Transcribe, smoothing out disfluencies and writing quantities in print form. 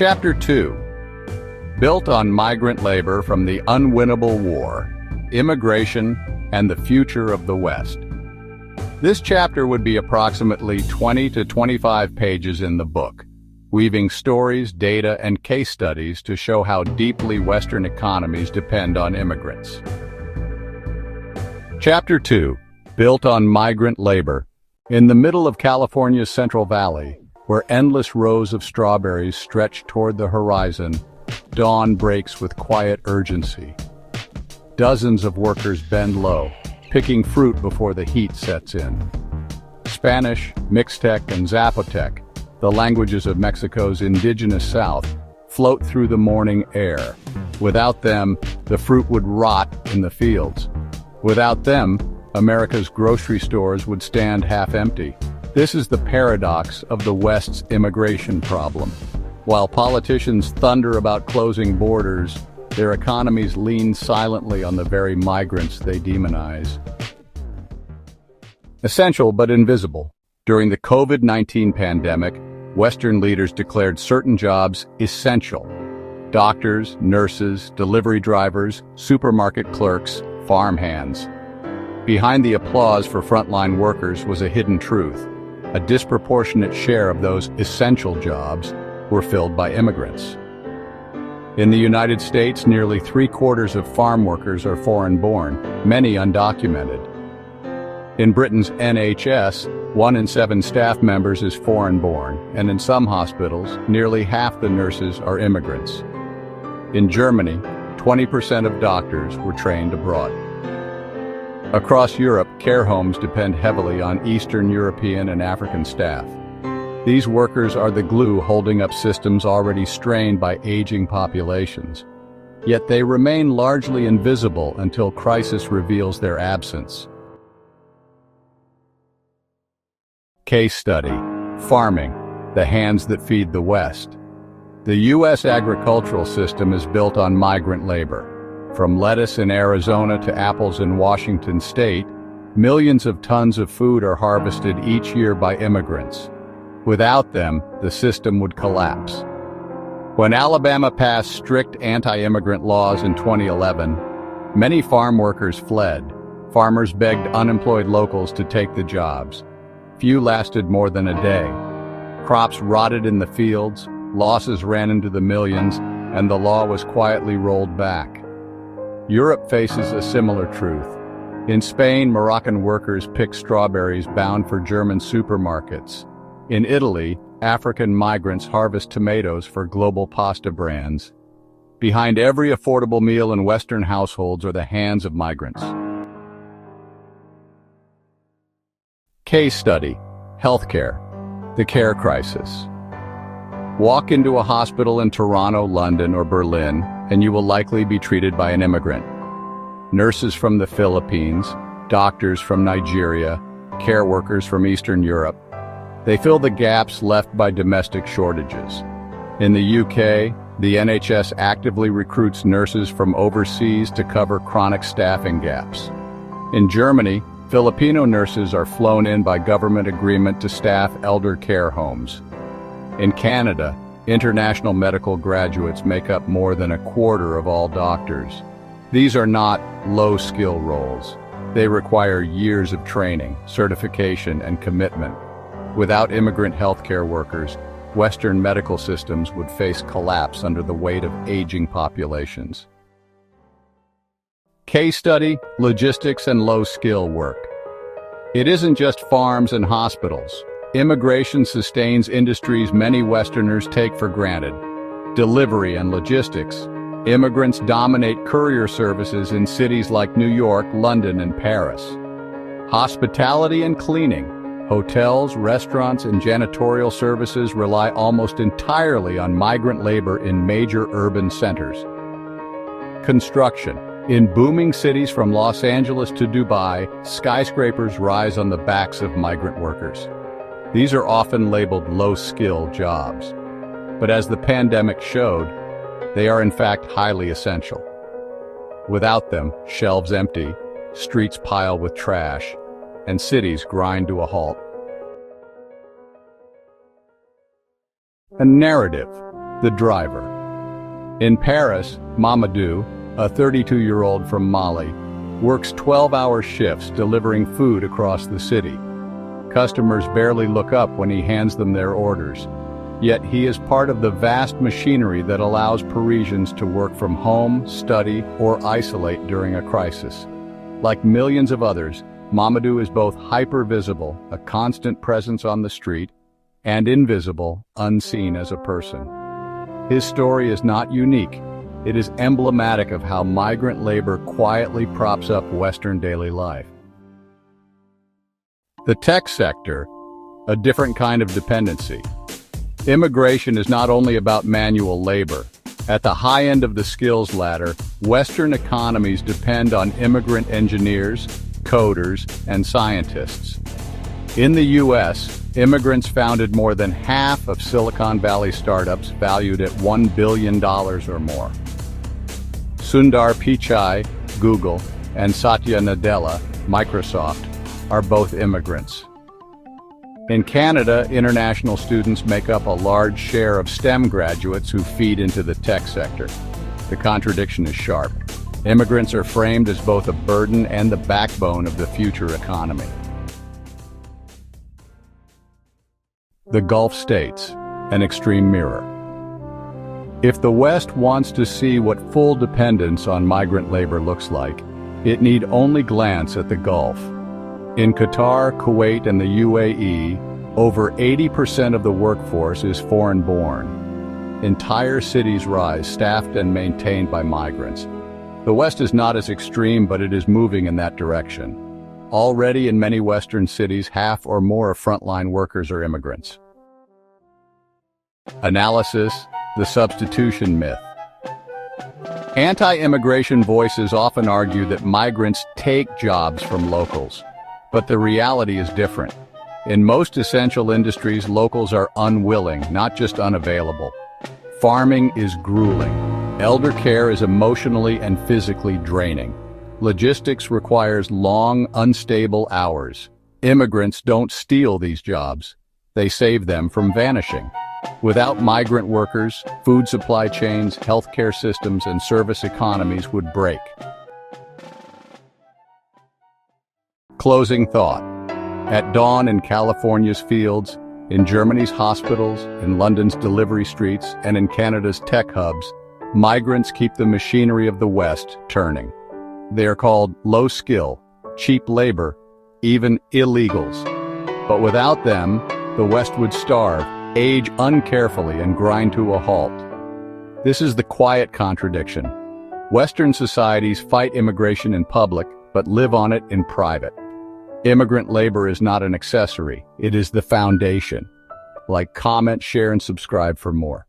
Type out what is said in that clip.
Chapter 2. Built on Migrant Labor from the Unwinnable War, Immigration and the Future of the West. This chapter would be approximately 20 to 25 pages in the book, weaving stories, data, and case studies to show how deeply Western economies depend on immigrants. Chapter 2. Built on Migrant Labor. In the middle of California's Central Valley, where endless rows of strawberries stretch toward the horizon, dawn breaks with quiet urgency. Dozens of workers bend low, picking fruit before the heat sets in. Spanish, Mixtec, and Zapotec, the languages of Mexico's indigenous South, float through the morning air. Without them, the fruit would rot in the fields. Without them, America's grocery stores would stand half empty. This is the paradox of the West's immigration problem. While politicians thunder about closing borders, their economies lean silently on the very migrants they demonize. Essential but invisible. During the COVID-19 pandemic, Western leaders declared certain jobs essential. Doctors, nurses, delivery drivers, supermarket clerks, farmhands. Behind the applause for frontline workers was a hidden truth. A disproportionate share of those essential jobs were filled by immigrants. In the United States, nearly 3/4 of farm workers are foreign-born, many undocumented. In Britain's NHS, 1 in 7 staff members is foreign-born, and in some hospitals, nearly half the nurses are immigrants. In Germany, 20% of doctors were trained abroad. Across Europe, care homes depend heavily on Eastern European and African staff. These workers are the glue holding up systems already strained by aging populations. Yet they remain largely invisible until crisis reveals their absence. Case study: Farming, the hands that feed the West. The U.S. agricultural system is built on migrant labor. From lettuce in Arizona to apples in Washington state, millions of tons of food are harvested each year by immigrants. Without them, the system would collapse. When Alabama passed strict anti-immigrant laws in 2011, many farm workers fled. Farmers begged unemployed locals to take the jobs. Few lasted more than a day. Crops rotted in the fields, losses ran into the millions, and the law was quietly rolled back. Europe faces a similar truth. In Spain, Moroccan workers pick strawberries bound for German supermarkets. In Italy, African migrants harvest tomatoes for global pasta brands. Behind every affordable meal in Western households are the hands of migrants. Case study: Healthcare, the care crisis. Walk into a hospital in Toronto, London, or Berlin, and you will likely be treated by an immigrant. Nurses from the Philippines, doctors from Nigeria, care workers from Eastern Europe. They fill the gaps left by domestic shortages. In the UK, the NHS actively recruits nurses from overseas to cover chronic staffing gaps. In Germany, Filipino nurses are flown in by government agreement to staff elder care homes. In Canada, international medical graduates make up more than 1/4 of all doctors. These are not low-skill roles. They require years of training, certification, and commitment. Without immigrant healthcare workers, Western medical systems would face collapse under the weight of aging populations. Case study: Logistics and low-skill work. It isn't just farms and hospitals. Immigration sustains industries many Westerners take for granted. Delivery and logistics. Immigrants dominate courier services in cities like New York, London, and Paris. Hospitality and cleaning. Hotels, restaurants, and janitorial services rely almost entirely on migrant labor in major urban centers. Construction. In booming cities from Los Angeles to Dubai, skyscrapers rise on the backs of migrant workers. These are often labeled low-skill jobs. But as the pandemic showed, they are in fact highly essential. Without them, shelves empty, streets pile with trash, and cities grind to a halt. A narrative. The driver. In Paris, Mamadou, a 32-year-old from Mali, works 12-hour shifts delivering food across the city. Customers barely look up when he hands them their orders. Yet he is part of the vast machinery that allows Parisians to work from home, study, or isolate during a crisis. Like millions of others, Mamadou is both hyper-visible, a constant presence on the street, and invisible, unseen as a person. His story is not unique. It is emblematic of how migrant labor quietly props up Western daily life. The tech sector, a different kind of dependency. Immigration is not only about manual labor. At the high end of the skills ladder, Western economies depend on immigrant engineers, coders, and scientists. In the U.S., immigrants founded more than half of Silicon Valley startups valued at $1 billion or more. Sundar Pichai, Google, and Satya Nadella, Microsoft, are both immigrants. In Canada, international students make up a large share of STEM graduates who feed into the tech sector. The contradiction is sharp. Immigrants are framed as both a burden and the backbone of the future economy. The Gulf States, an extreme mirror. If the West wants to see what full dependence on migrant labor looks like, it need only glance at the Gulf. In Qatar, Kuwait, and the UAE, over 80% of the workforce is foreign-born. Entire cities rise, staffed and maintained by migrants. The West is not as extreme, but it is moving in that direction. Already in many Western cities, half or more of frontline workers are immigrants. Analysis: the substitution myth. Anti-immigration voices often argue that migrants take jobs from locals, but the reality is different. In most essential industries, locals are unwilling, not just unavailable. Farming is grueling. Elder care is emotionally and physically draining. Logistics requires long, unstable hours. Immigrants don't steal these jobs. They save them from vanishing. Without migrant workers, food supply chains, healthcare systems, and service economies would break. Closing thought. At dawn in California's fields, in Germany's hospitals, in London's delivery streets, and in Canada's tech hubs, migrants keep the machinery of the West turning. They are called low-skill, cheap labor, even illegals. But without them, the West would starve, age uncarefully, and grind to a halt. This is the quiet contradiction. Western societies fight immigration in public, but live on it in private. Immigrant labor is not an accessory, it is the foundation. Like, comment, share, and subscribe for more.